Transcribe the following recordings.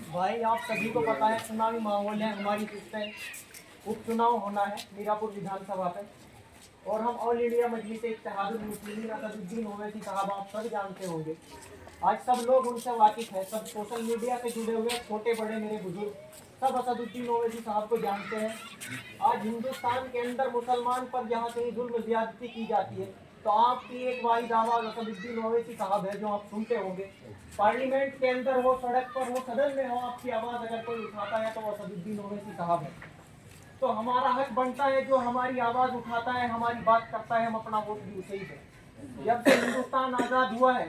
भाई आप सभी को पता है चुनावी माहौल है, हमारी सीट पे उपचुनाव होना है मीरापुर विधानसभा पे। और हम ऑल इंडिया मजलिस इत्तेहादुल मुस्लिमीन असदुद्दीन ओवैसी साहब आप सब जानते होंगे। आज सब लोग उनसे वाकिफ है, सब सोशल मीडिया से जुड़े हुए छोटे बड़े मेरे बुजुर्ग सब असदुद्दीन ओवैसी साहब को जानते हैं। आज हिंदुस्तान के अंदर मुसलमान पर जहाँ कहीं जुल्म ज्यादती की जाती है तो आपकी एक वाहिद आवाज असदुद्दीन ओवैसी साहब है जो आप सुनते होंगे। पार्लियामेंट के अंदर हो, सड़क पर हो, सदन में हो, आपकी आवाज अगर कोई उठाता है तो वो असदुद्दीन ओवैसी साहब है। तो हमारा हक बनता है जो हमारी आवाज उठाता है, हमारी बात करता है, हम अपना वोट भी उसे ही दें। जब से हिंदुस्तान आजाद हुआ है,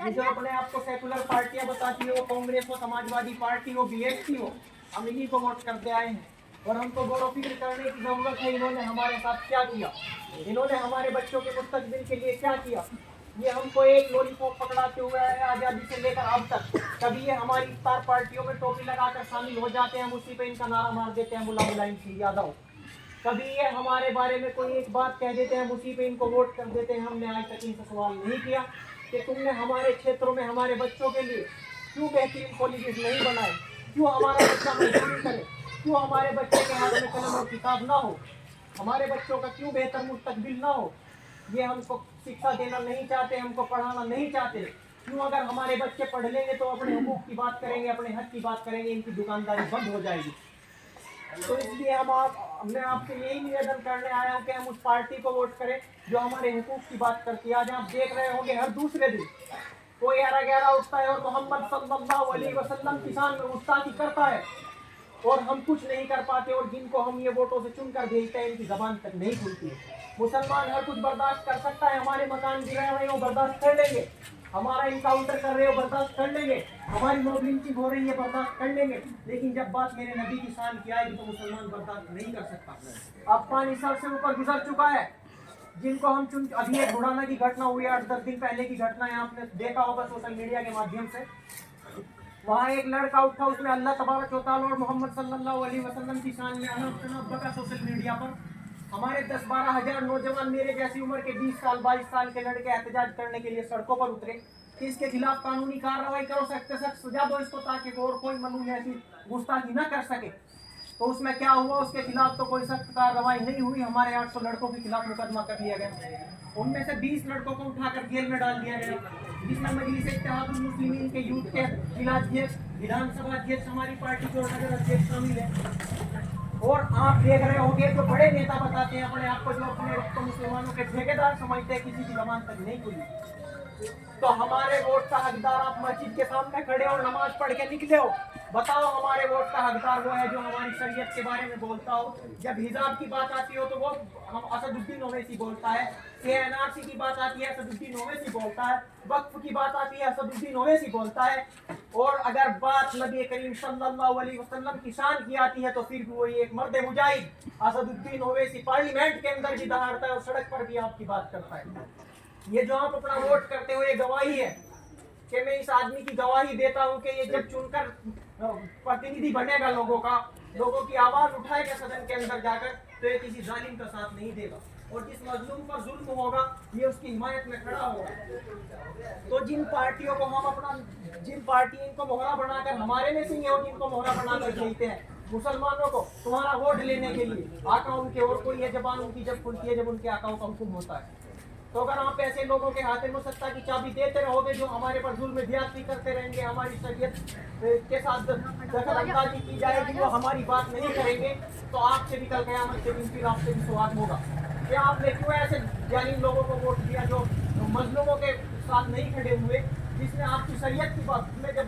ये जो अपने आप को सेकुलर पार्टियां बताती है, वो कांग्रेस हो, समाजवादी पार्टी हो, बीएसपी हो, हम इन्हीं को वोट करते आए हैं। और हमको गौर फिक्र करने की जरूरत है इन्होंने हमारे साथ क्या किया, इन्होंने हमारे बच्चों के मुस्तकबिल के लिए क्या किया। ये हमको एक लॉलीपॉप पकड़ाते हुए आए आजादी से लेकर अब तक। कभी ये हमारी इफ्तार पार्टियों में टोपी लगाकर शामिल हो जाते हैं, हम उसी पे इनका नारा मार देते हैं मुला मुलायम सिंह यादव। कभी ये हमारे बारे में कोई एक बात कह देते हैं, हम उसी पे इनको वोट कर देते हैं। हमने आज तक इनसे सवाल नहीं किया कि तुमने हमारे क्षेत्रों में हमारे बच्चों के लिए क्यों बेहतरीन कॉलेजेस नहीं बनाए, क्यों हमारा बच्चा मजदूरी करे, क्यों हमारे बच्चे के हाथ में कलम और किताब ना हो, हमारे बच्चों का क्यों बेहतर मुस्तकबिल ना हो। ये हमको शिक्षा देना नहीं चाहते, हमको पढ़ाना नहीं चाहते। क्यों अगर हमारे बच्चे पढ़ लेंगे तो अपने हुकूक की बात करेंगे, अपने हक की बात करेंगे, इनकी दुकानदारी बंद हो जाएगी। तो इसलिए मैं आपसे यही निवेदन करने आया हूँ कि हम उस पार्टी को वोट करें जो हमारे हुकूक की बात करती है। आज आप देख रहे होंगे हर दूसरे दिन कोई 11-11 उठता है और मोहम्मद सल्लल्लाहु अलैहि वसल्लम की शान में गुस्ताखी करता है और हम कुछ नहीं कर पाते। और जिनको हम ये वोटों से चुनकर भेजते हैं इनकी जबान तक नहीं खुलती है। मुसलमान हर कुछ बर्दाश्त कर सकता है, हमारे मकान गिरा रहे हो बर्दाश्त कर लेंगे, हमारा इनकाउंटर कर रहे हो बर्दाश्त कर लेंगे, हमारी मॉब लिंचिंग हो रही है बर्दाश्त कर लेंगे। लेकिन जब बात मेरे नबी की शान की आएगी तो मुसलमान बर्दाश्त नहीं कर सकता। अब 5 साल से ऊपर गुजर चुका है, जिनको हम चुन अभी एक बुढ़ाना की घटना हुई है, 8-10 दिन पहले की घटना है, आपने देखा होगा सोशल मीडिया के माध्यम से। वहाँ एक लड़का उठा, उसने अल्लाह तबारक व तआला और मोहम्मद सल्लल्लाहु अलैहि वसल्लम की शान में अनब बका सोशल मीडिया पर। हमारे 10-12 हजार नौजवान मेरे जैसी उम्र के 20 साल 22 साल के लड़के एहतजाज करने के लिए सड़कों पर उतरे कि इसके खिलाफ कानूनी कार्रवाई करो, सख्त से सख्त सजा दो इसको ताकि और कोई मलूम ऐसी गुस्ताखी न कर सके। तो उसमें क्या हुआ, उसके खिलाफ तो कोई सख्त कार्रवाई नहीं हुई। हमारे 800 लड़कों के खिलाफ मुकदमा कर लिया गया, उनमें से 20 लड़कों को उठाकर जेल में डाल दिया गया, जिसमें मजलिस इत्तेहादुल मुस्लिमीन के यूथ के जिलाध्यक्ष, विधानसभा अध्यक्ष, हमारी पार्टी के नगर अध्यक्ष शामिल है। और आप देख रहे होंगे जो बड़े नेता बताते हैं अपने आप को, जो अपने तो मुसलमानों के ठेकेदार समझते हैं, किसी की जबान तक नहीं खुली। तो हमारे वोट का हकदार, आप मस्जिद के सामने खड़े और नमाज पढ़ के निकले हो, बताओ हमारे वोट का हकदार वो है जो हमारी शरीयत के बारे में बोलता हो। जब हिजाब की बात आती हो तो वो हम असदुद्दीन ओवैसी बोलता है, एनआरसी की बात आती है असदुद्दीन ओवैसी बोलता है, वक्फ की बात आती है असदुद्दीन ओवैसी बोलता है। और अगर बात नबी करीम सल्लल्लाहु अलैहि वसल्लम की शान की आती है तो फिर भी वही एक मर्द मुजाहिद असदुद्दीन ओवैसी पार्लियामेंट के अंदर भी दहाड़ता है और सड़क पर भी आपकी बात करता है। ये जो आप अपना वोट करते हो ये गवाही है कि मैं इस आदमी की गवाही देता हूँ कि ये जब चुनकर प्रतिनिधि बनेगा लोगों का, लोगों की आवाज उठाएगा सदन के अंदर जाकर, तो ये किसी जालिम का साथ नहीं देगा और जिस मजलूम पर जुल्म होगा ये उसकी हिमायत में खड़ा होगा। तो जिन पार्टियों को हम जिन पार्टी इनको मोहरा बनाकर हमारे में से ही हो, जिनको मोहरा बनाकर भेजते हैं मुसलमानों को तुम्हारा वोट लेने के लिए, आका उनके और कोई है, जबान उनकी जब खुलती है जब उनके आकाओं का हुक्म होता है। तो अगर आप ऐसे लोगों के हाथ में सत्ता की चाबी देते रहोगे जो हमारे पर जुल्म ज्यादती करते रहेंगे, हमारी शरीयत के साथ दखलअंदाजी की जाएगी, वो हमारी बात नहीं करेंगे, तो आपसे भी कल क़यामत के दिन फिर आपसे भी सवाल होगा कि आपने क्यों ऐसे जालिम लोगों को वोट दिया जो मजलूमों के साथ नहीं खड़े हुए, जिसने आपकी शरीयत की बात में जब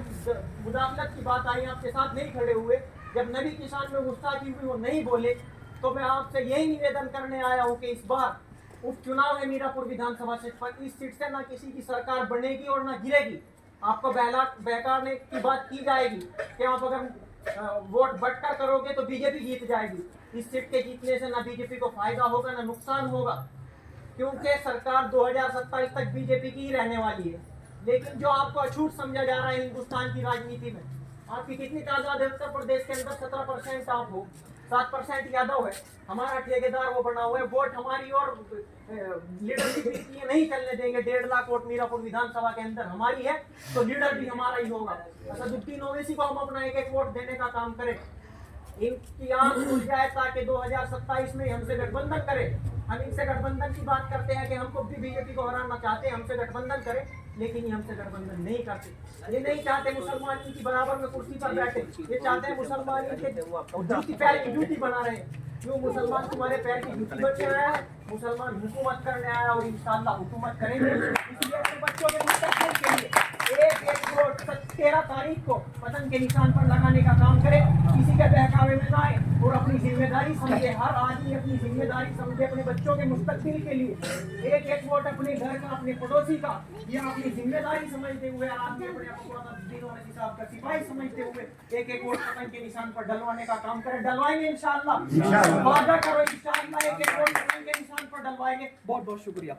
मुदाखलत की बात आई आपके साथ नहीं खड़े हुए, जब नबी की शान में गुस्ताखी हुई वो नहीं बोले। तो मैं आपसे यही निवेदन करने आया हूँ कि इस बार उपचुनाव है मीरापुर विधानसभा सीट पर, इस सीट से ना किसी की सरकार बनेगी और ना गिरेगी। आपको बहकाने की बात की जाएगी कि आप अगर वोट बंटकर करोगे तो बीजेपी जीत जाएगी। इस सीट के जीतने से ना बीजेपी को फायदा होगा ना नुकसान होगा, क्योंकि सरकार 2027 तक बीजेपी की ही रहने वाली है। लेकिन जो आपको अछूत समझा जा रहा है हिंदुस्तान की राजनीति में, आपकी कितनी तादाद है उत्तर प्रदेश के अंदर? 17% आप हो। 7% यादव है, हमारा ठेकेदार वो बना हुआ है। वोट हमारी और लीडरशिप इसलिए नहीं चलने देंगे। 1.5 लाख वोट मीरापुर विधानसभा के अंदर हमारी है, तो लीडर भी हमारा ही होगा। असदुद्दीन ओवैसी को हम अपना एक वोट देने का काम करें, इनकी आंख खुल जाए ताकि 2027 में हमसे गठबंधन करें। हम इनसे गठबंधन की बात करते हैं कि हमको भी बीजेपी को हराना चाहते हैं, हमसे गठबंधन करें, लेकिन ये हमसे गठबंधन नहीं करते। ये नहीं चाहते मुसलमान इनकी बराबर में कुर्सी पर बैठे, ये चाहते हैं मुसलमान इनके जूती पैर की जूती बना रहे हैं। क्यों मुसलमान तुम्हारे पैर की जूती बन के आया है? मुसलमान हुकूमत करने आया और इंशाअल्लाह हुकूमत करेंगे। इसलिए अपने बच्चों के मुस्तकबिल के लिए एक वोट 13 तारीख को पतंग के निशान पर लगाने का काम करें। किसी के बहकावे में ना आए और अपनी जिम्मेदारी समझे। हर आदमी अपनी जिम्मेदारी समझे अपने बच्चों के मुस्तकबिल के लिए। एक वोट अपने घर का, अपने पड़ोसी का, या अपनी जिम्मेदारी समझते हुए आदमी अपने साहब का सिपाही समझते हुए एक वोट पतंग के निशान पर डलवाने का काम करें। डलवाएंगे इंशाअल्लाह, वादा करो इंशाअल्लाह एक वोट पतंग के निशान पर डलवाएंगे। बहुत बहुत शुक्रिया।